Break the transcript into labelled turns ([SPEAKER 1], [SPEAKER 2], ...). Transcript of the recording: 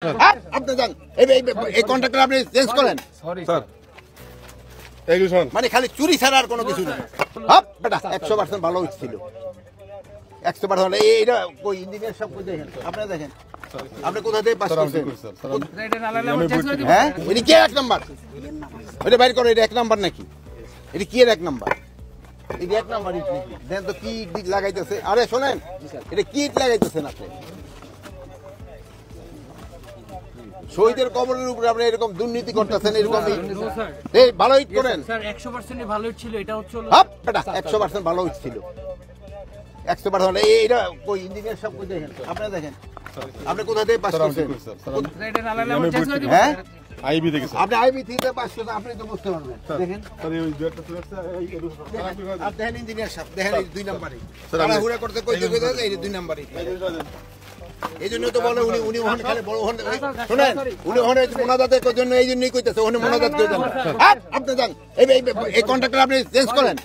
[SPEAKER 1] আপনি যান এই কন্ট্রাক্টর আপনি চেঞ্জ করেন। মানে খালি চুরি ছাড়া আর কোনো কিছু নেই। বেটা 100% ভালো ছিল, 100% এইটা কই ইঞ্জিনিয়ার সব কই দেখেন, আপনারা দেখেন আপনি কোথা থেকে পাস করছেন? হ্যাঁ এটা কি এক নাম্বার? ওইটা বাইর করো, এটা এক নাম্বার নাকি? এটা কি এর এক নাম্বার? এটা এক নাম্বার ইট নাকি? দেন তো কি ইট লাগাইতেছে। আরে শোনেন, এটা কি ইট লাগাইতেছেন আপনি? শহীদের কবরের উপরে আপনি এরকম দুর্নীতি করতেছেন, এরকম এই ভালো ইট করেন
[SPEAKER 2] স্যার 100% ভালো ইট ছিল, এটা হচ্ছে
[SPEAKER 1] বেটা 100% ভালো ইট ছিল, 100% এইটা কই ইঞ্জিনিয়ার সব কই দেখেন, আপনারা দেখেন আপনি কোথা থেকে পাস করছেন? হ্যাঁ
[SPEAKER 3] আইবি থেকে
[SPEAKER 1] আপনি আইবি থেকে পাস করছেন, আপনি তো বুঝতে পারবেন। দেখেন
[SPEAKER 3] স্যার এই দুইটা চলে আসছে
[SPEAKER 1] আপনি দেখেন ইঞ্জিনিয়ার সাহেব দেখেন এই দুই নাম্বারই তাড়াহুড়া করতে কইতে এই দুই নাম্বারই। এই জন্য তো বলে উনি ওখানে খালি বড় ওখানে শুনেন, উনি ওখানে মোনাজাতের জন্য এই জন্যই কইতেছে, ওখানে মোনাজাত করে দেন। আপনি যান এই কন্ট্রাক্টর আপনি চেঞ্জ করেন।